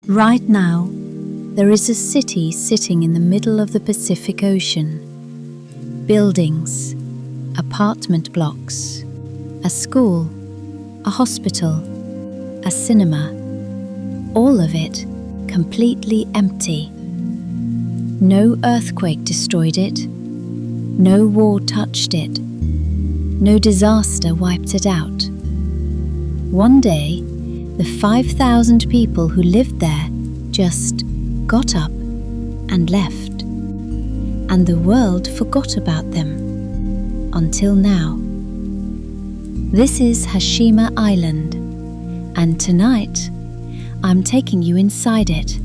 Right now, there is a city sitting in the middle of the Pacific Ocean. Buildings, apartment blocks, a school, a hospital, a cinema, all of it completely empty. No earthquake destroyed it, no war touched it, no disaster wiped it out. One day, the 5,000 people who lived there just got up and left, and the world forgot about them until now. This is Hashima Island, and tonight I'm taking you inside it.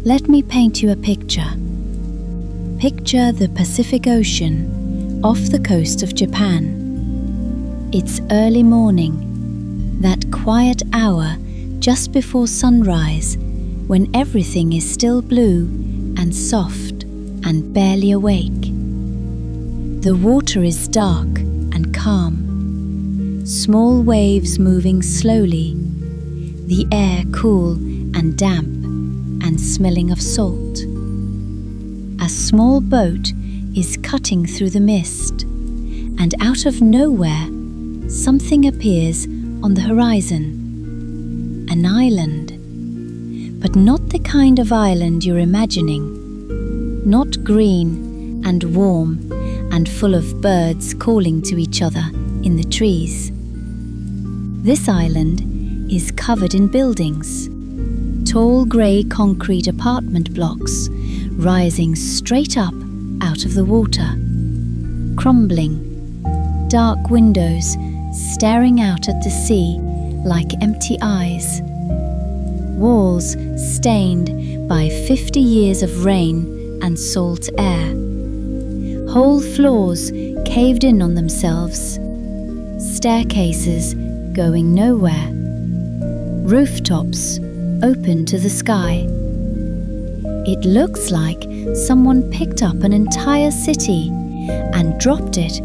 Let me paint you a picture. Picture the Pacific Ocean off the coast of Japan. It's early morning, that quiet hour just before sunrise, when everything is still blue and soft and barely awake. The water is dark and calm, small waves moving slowly, the air cool and damp and smelling of salt. A small boat is cutting through the mist, and out of nowhere, something appears on the horizon. An island. But not the kind of island you're imagining. Not green and warm and full of birds calling to each other in the trees. This island is covered in buildings. Tall grey concrete apartment blocks rising straight up out of the water. Crumbling. Dark windows staring out at the sea like empty eyes. Walls stained by 50 years of rain and salt air. Whole floors caved in on themselves. Staircases going nowhere. Rooftops open to the sky. It looks like someone picked up an entire city and dropped it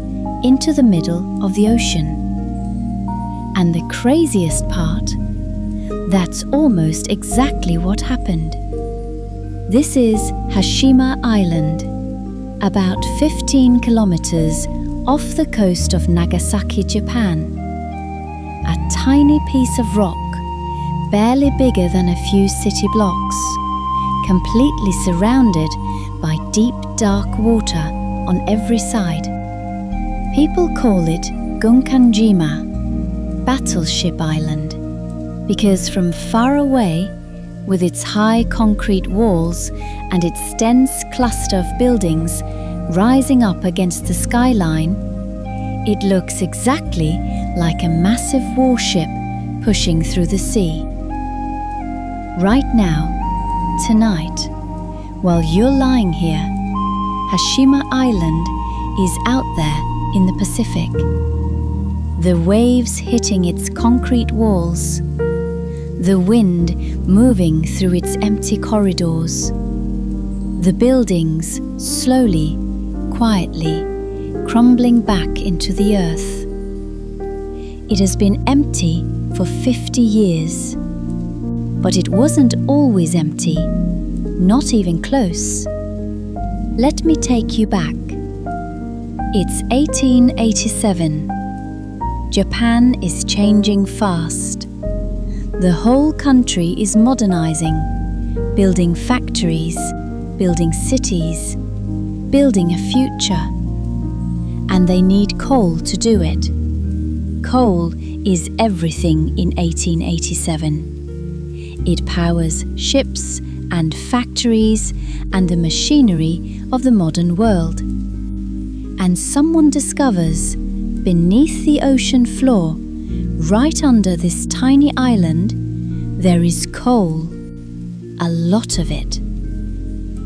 into the middle of the ocean. And the craziest part, that's almost exactly what happened. This is Hashima Island, about 15 kilometers off the coast of Nagasaki, Japan. A tiny piece of rock, barely bigger than a few city blocks, completely surrounded by deep, dark water on every side. People call it Gunkanjima, Battleship Island, because from far away, with its high concrete walls and its dense cluster of buildings rising up against the skyline, it looks exactly like a massive warship pushing through the sea. Right now, tonight, while you're lying here, Hashima Island is out there in the Pacific. The waves hitting its concrete walls, the wind moving through its empty corridors, the buildings slowly, quietly crumbling back into the earth. It has been empty for 50 years, but it wasn't always empty, not even close. Let me take you back. It's 1887. Japan is changing fast. The whole country is modernizing, building factories, building cities, building a future. And they need coal to do it. Coal is everything in 1887. It powers ships and factories and the machinery of the modern world. And someone discovers, beneath the ocean floor, right under this tiny island, there is coal, a lot of it.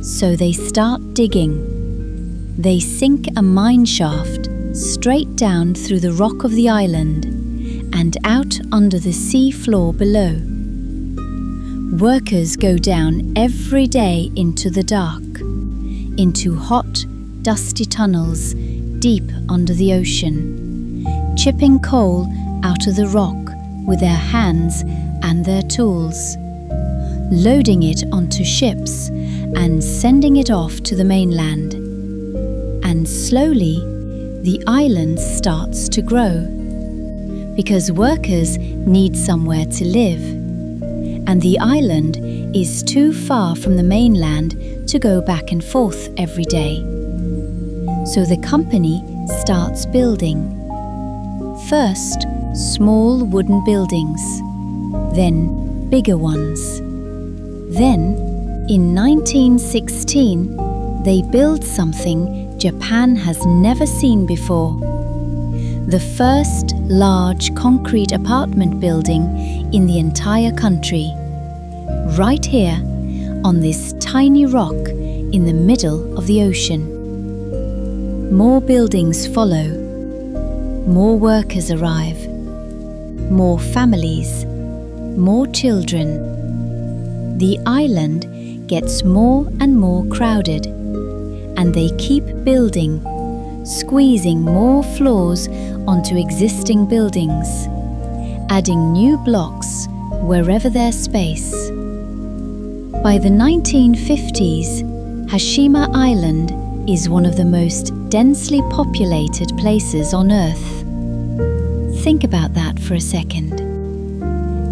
So they start digging. They sink a mine shaft straight down through the rock of the island and out under the sea floor below. Workers go down every day into the dark, into hot, dusty tunnels deep under the ocean, chipping coal out of the rock with their hands and their tools. loading it onto ships and sending it off to the mainland. And slowly, the island starts to grow, because workers need somewhere to live, and the island is too far from the mainland to go back and forth every day. So the company starts building. First, small wooden buildings, then bigger ones. Then, in 1916, they build something Japan has never seen before. The first large concrete apartment building in the entire country. Right here, on this tiny rock in the middle of the ocean. More buildings follow. More workers arrive. More families. More children. The island gets more and more crowded, and they keep building, squeezing more floors onto existing buildings, adding new blocks wherever there's space. By the 1950s, Hashima Island is one of the most densely populated places on Earth. Think about that for a second.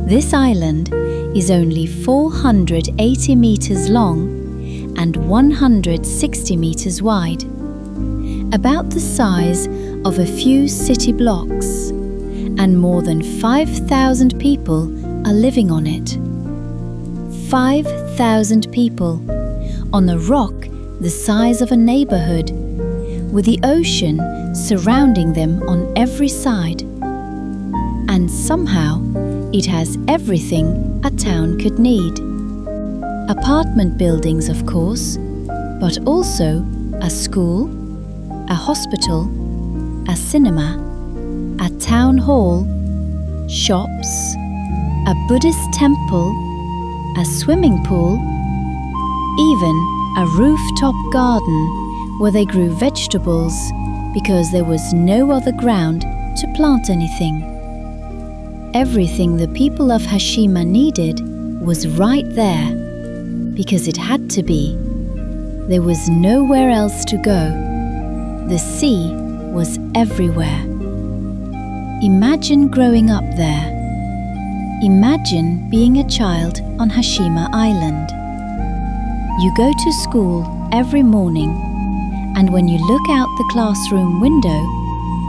This island is only 480 meters long and 160 meters wide, about the size of a few city blocks, and more than 5,000 people are living on it. 5,000 people on a rock the size of a neighborhood, with the ocean surrounding them on every side. And somehow, it has everything a town could need. Apartment buildings, of course, but also a school, a hospital, a cinema, a town hall, shops, a Buddhist temple, a swimming pool, even a rooftop garden where they grew vegetables because there was no other ground to plant anything. Everything the people of Hashima needed was right there, because it had to be. There was nowhere else to go. The sea was everywhere. Imagine growing up there. Imagine being a child on Hashima Island. You go to school every morning, and when you look out the classroom window,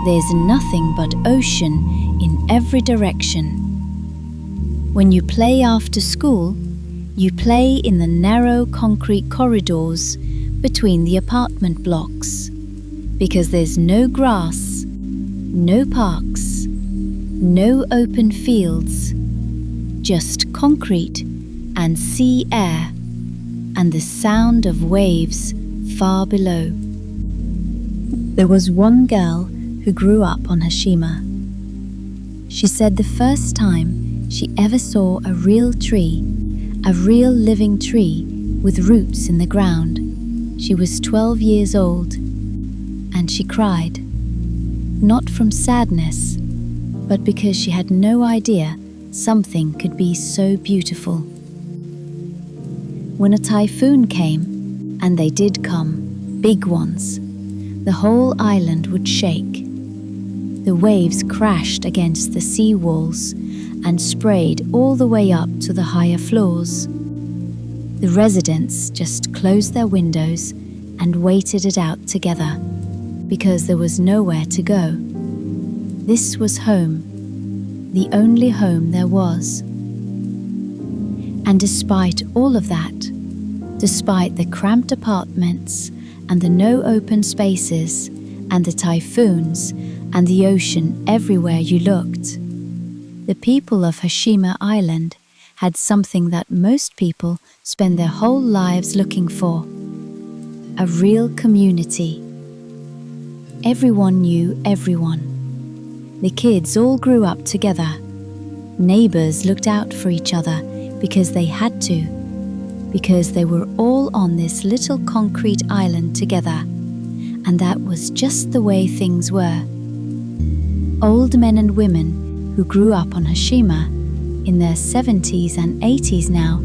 there's nothing but ocean in every direction. When you play after school, you play in the narrow concrete corridors between the apartment blocks, because there's no grass, no parks, no open fields, just concrete and sea air and the sound of waves far below. There was one girl who grew up on Hashima. She said the first time she ever saw a real tree, a real living tree with roots in the ground, she was 12 years old, and she cried, not from sadness, but because she had no idea something could be so beautiful. When a typhoon came, and they did come, big ones, the whole island would shake. The waves crashed against the sea walls and sprayed all the way up to the higher floors. The residents just closed their windows and waited it out together, because there was nowhere to go. This was home, the only home there was. And despite all of that, despite the cramped apartments and the no open spaces and the typhoons and the ocean everywhere you looked, the people of Hashima Island had something that most people spend their whole lives looking for: a real community. Everyone knew everyone. The kids all grew up together. Neighbors looked out for each other because they had to, because they were all on this little concrete island together, and that was just the way things were. Old men and women who grew up on Hashima, in their 70s and 80s now,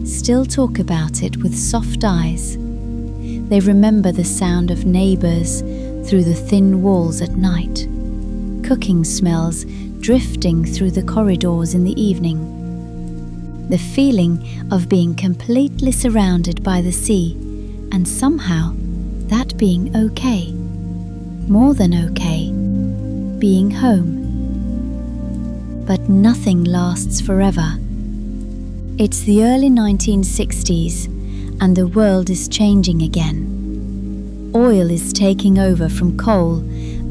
still talk about it with soft eyes. They remember the sound of neighbors through the thin walls at night, cooking smells drifting through the corridors in the evening, the feeling of being completely surrounded by the sea, and somehow that being okay, more than okay, being home. But nothing lasts forever. It's the early 1960s and the world is changing again. Oil is taking over from coal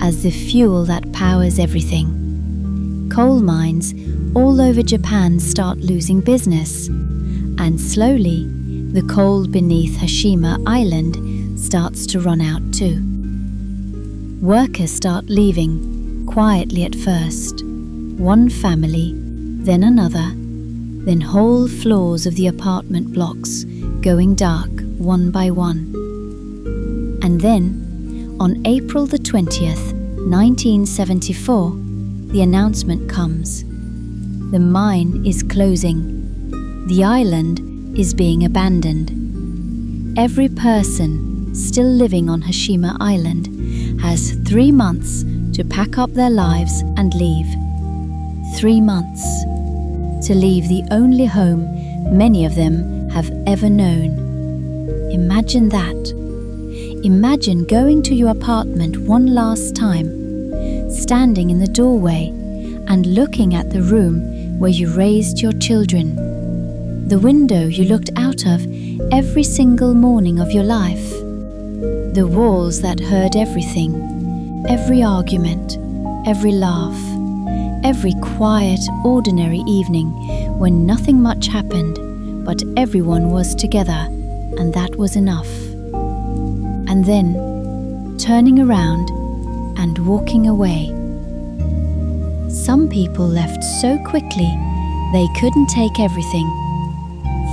as the fuel that powers everything. Coal mines all over Japan start losing business, and slowly the coal beneath Hashima Island starts to run out too. Workers start leaving, quietly at first. One family, then another, then whole floors of the apartment blocks going dark one by one. And then, on April the 20th, 1974, the announcement comes. The mine is closing. The island is being abandoned. Every person still living on Hashima Island has 3 months to pack up their lives and leave. 3 months to leave the only home many of them have ever known. Imagine that. Imagine going to your apartment one last time, standing in the doorway and looking at the room where you raised your children, the window you looked out of every single morning of your life, the walls that heard everything, every argument, every laugh, every quiet, ordinary evening when nothing much happened, but everyone was together, and that was enough. And then, turning around and walking away. Some people left so quickly they couldn't take everything.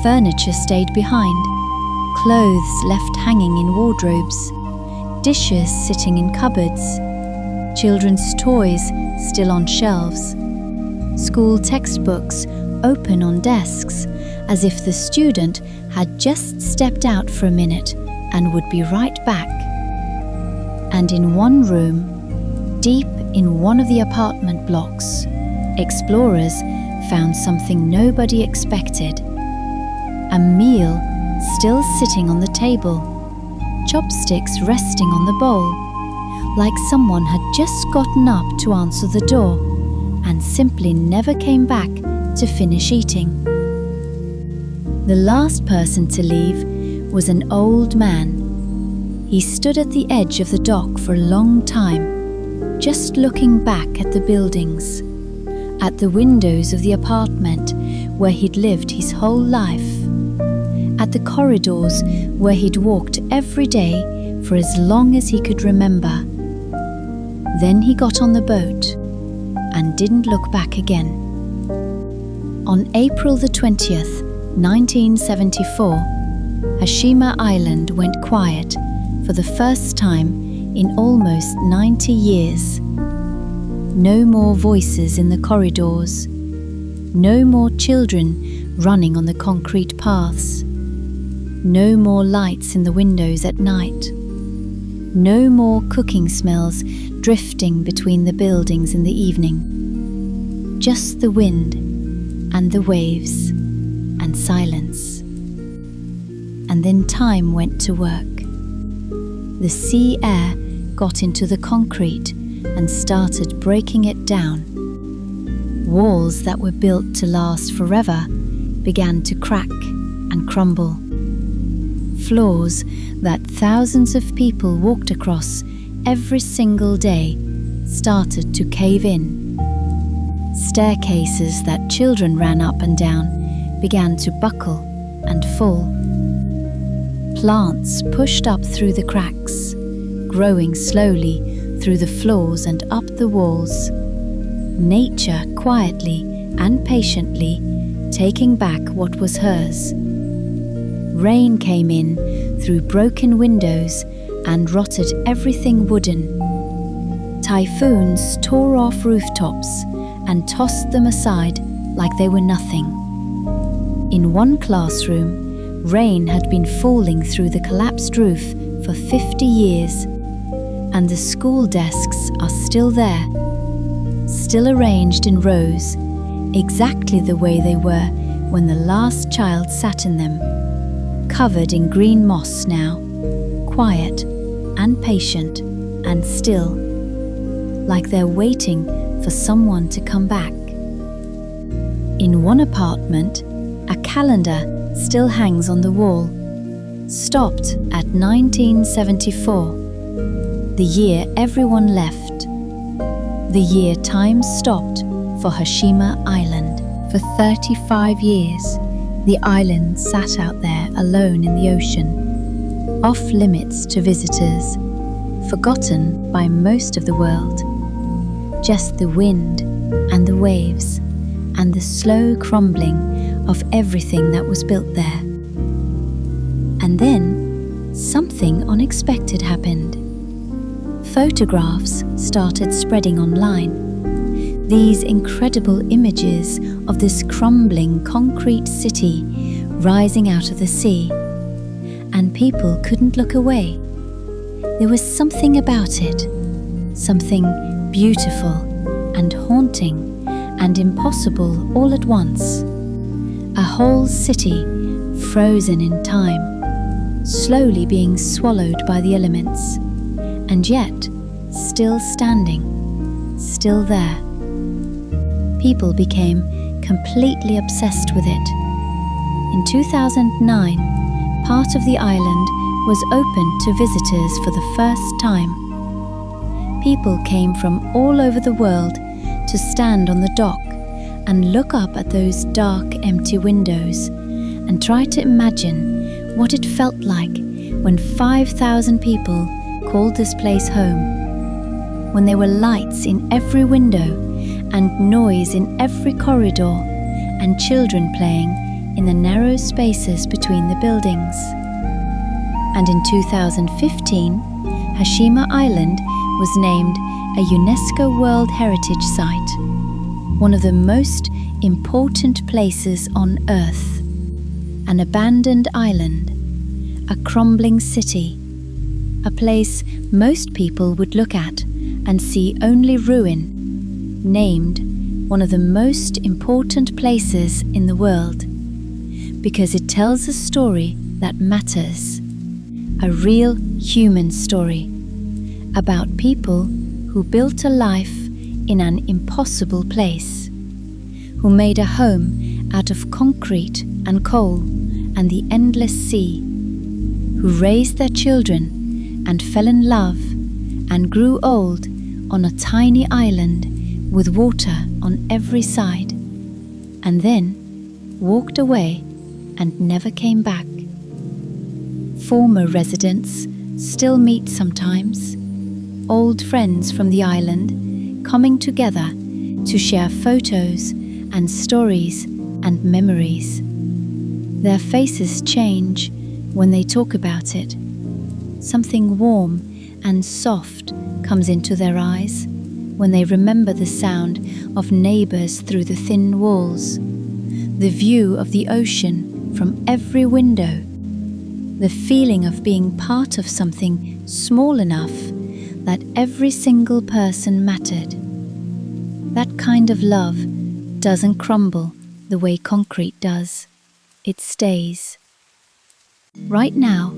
Furniture stayed behind, clothes left hanging in wardrobes, dishes sitting in cupboards, children's toys still on shelves, school textbooks open on desks as if the student had just stepped out for a minute and would be right back. And in one room, deep in one of the apartment blocks, explorers found something nobody expected. A meal still sitting on the table, chopsticks resting on the bowl, like someone had just gotten up to answer the door and simply never came back to finish eating. The last person to leave was an old man. He stood at the edge of the dock for a long time, just looking back at the buildings, at the windows of the apartment where he'd lived his whole life, at the corridors where he'd walked every day for as long as he could remember. Then he got on the boat and didn't look back again. On April the 20th, 1974, Hashima Island went quiet for the first time in almost 90 years. No more voices in the corridors, no more children running on the concrete paths, no more lights in the windows at night, no more cooking smells drifting between the buildings in the evening. Just the wind and the waves and silence. And then time went to work. The sea air got into the concrete and started breaking it down. Walls that were built to last forever began to crack and crumble. Floors that thousands of people walked across every single day started to cave in. Staircases that children ran up and down began to buckle and fall. Plants pushed up through the cracks, growing slowly through the floors and up the walls. Nature quietly and patiently taking back what was hers. Rain came in through broken windows and rotted everything wooden. Typhoons tore off rooftops and tossed them aside like they were nothing. In one classroom, rain had been falling through the collapsed roof for 50 years, and the school desks are still there, still arranged in rows, exactly the way they were when the last child sat in them, covered in green moss now, quiet and patient and still, like they're waiting for someone to come back. In one apartment, a calendar still hangs on the wall, stopped at 1974, the year everyone left, the year time stopped for Hashima Island. For 35 years, the island sat out there alone in the ocean, off limits to visitors, forgotten by most of the world. Just the wind and the waves and the slow crumbling of everything that was built there. And then something unexpected happened. Photographs started spreading online. These incredible images of this crumbling concrete city rising out of the sea, and people couldn't look away. There was something about it, something beautiful and haunting and impossible all at once. A whole city frozen in time, slowly being swallowed by the elements, and yet still standing, still there. People became completely obsessed with it. In 2009, part of the island was opened to visitors for the first time. People came from all over the world to stand on the dock and look up at those dark, empty windows and try to imagine what it felt like when 5,000 people called this place home, when there were lights in every window and noise in every corridor and children playing in the narrow spaces between the buildings. And in 2015, Hashima Island was named a UNESCO World Heritage Site, one of the most important places on Earth. An abandoned island, a crumbling city, a place most people would look at and see only ruin, named one of the most important places in the world, because it tells a story that matters, a real human story, about people who built a life in an impossible place, who made a home out of concrete and coal and the endless sea, who raised their children and fell in love and grew old on a tiny island with water on every side, and then walked away and never came back. Former residents still meet sometimes, old friends from the island coming together to share photos and stories and memories. Their faces change when they talk about it. Something warm and soft comes into their eyes when they remember the sound of neighbors through the thin walls, the view of the ocean from every window, the feeling of being part of something small enough that every single person mattered. That kind of love doesn't crumble the way concrete does. It stays. Right now,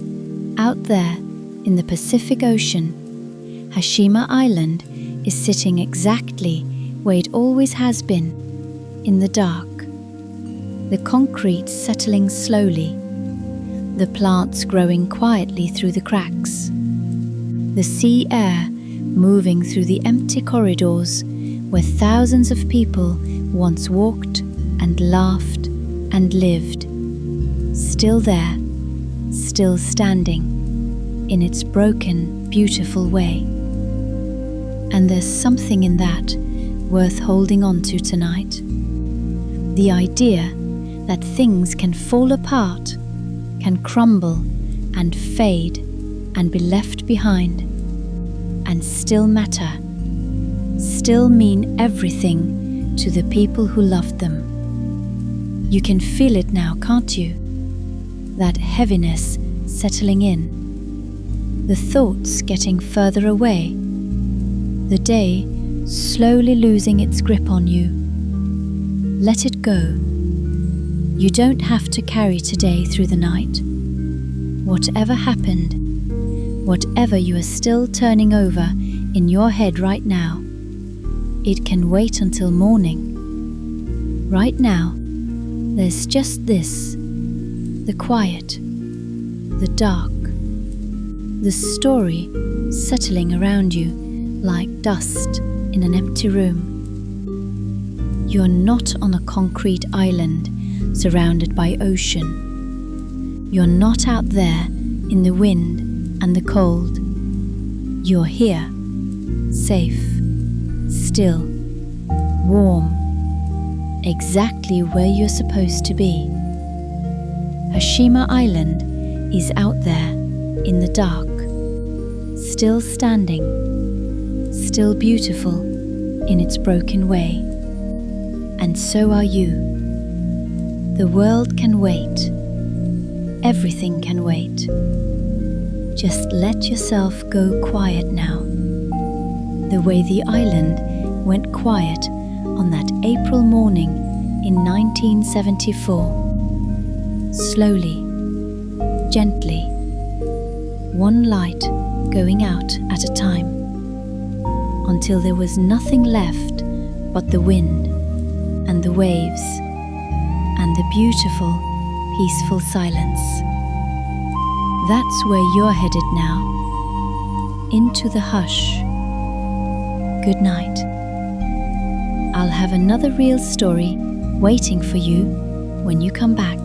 out there in the Pacific Ocean, Hashima Island is sitting exactly where it always has been, in the dark. The concrete settling slowly, the plants growing quietly through the cracks, the sea air moving through the empty corridors where thousands of people once walked and laughed and lived, still there, still standing, in its broken, beautiful way. And there's something in that worth holding on to tonight. The idea that things can fall apart, can crumble and fade and be left behind, and still matter, still mean everything to the people who loved them. You can feel it now, can't you? That heaviness settling in. The thoughts getting further away. The day slowly losing its grip on you. Let it go. You don't have to carry today through the night. Whatever happened, whatever you are still turning over in your head right now, it can wait until morning. Right now, there's just this, the quiet, the dark, the story settling around you like dust in an empty room. You're not on a concrete island surrounded by ocean. You're not out there in the wind and the cold. You're here, safe, still, warm, exactly where you're supposed to be. Hashima Island is out there in the dark, still standing, still beautiful in its broken way. And so are you. The world can wait. Everything can wait. Just let yourself go quiet now. The way the island went quiet on that April morning in 1974. Slowly, gently, one light going out at a time, until there was nothing left but the wind and the waves and the beautiful, peaceful silence. That's where you're headed now, into the hush. Good night. I'll have another real story waiting for you when you come back.